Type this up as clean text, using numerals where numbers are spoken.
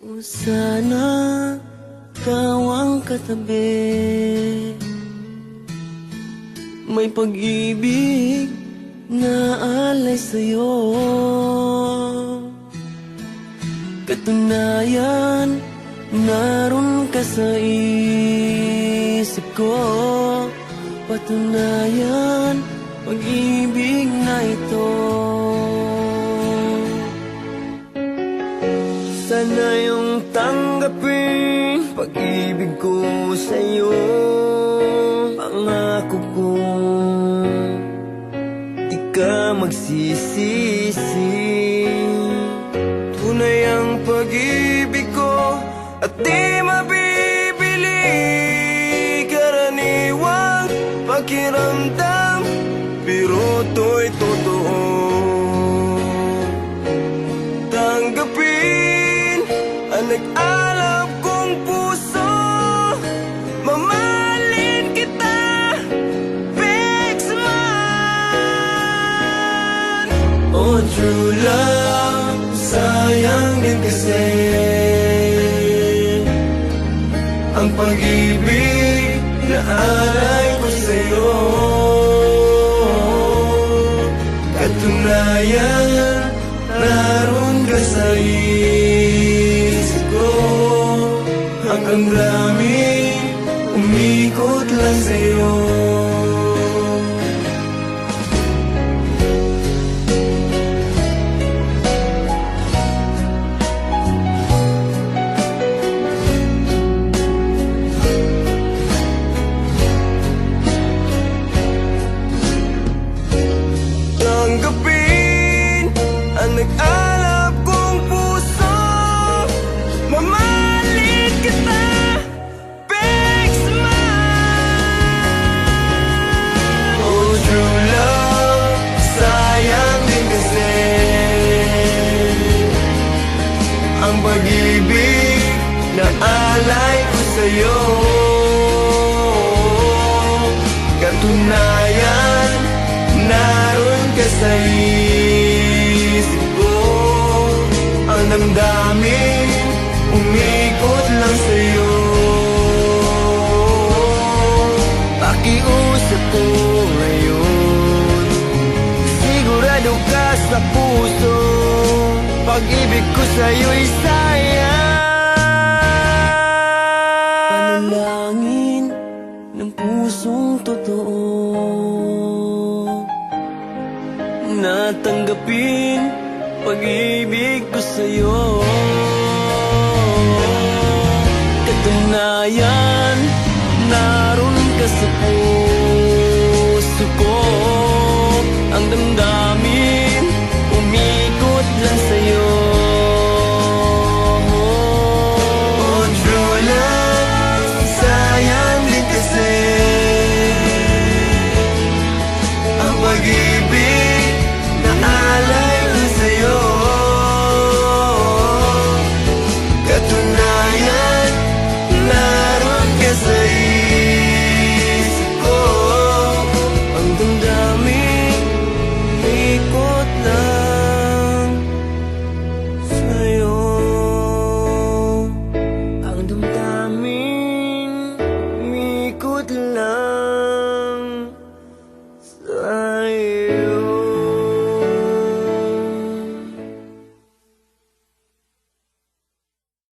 O sana ikaw ang katabi, may pag-ibig na alay sa'yo. Katunayan, naroon ka sa isip ko. Patunayan, pag-ibig na ito. Sana yung tanggapin pag-ibig ko sa'yo. Pangako kong di ka magsisisi. Tunay ang pag-ibig ko at di mabibili. Karaniwang pakiramdam, pero to'y totoo. Tanggapin ang nag-alab kong puso. Mamahalin kita, fix man. Oh, true love, sayang din kasi ang pag-ibig na alay ko sa'yo. Katunayan, naroon ka sa isip ko. Hanggang daming umikot lang sa'yo. Tanggapin ang nag-alab kong puso. Mamahalin kita, fix man. Oh, true love, sayang din kasi ang pag-ibig na alay ko sa'yo. Katunayan, naroon ka sa isip ko. Ang damdamin, umikot lang sa'yo. Pakiusap ko ngayon, sigurado ka sa puso. Pag-ibig ko sa'yo'y sayang. Panalangin ng pusong totoo, natanggapin pag-ibig ko sa'yo. Katunayan, naroon ka sa puso.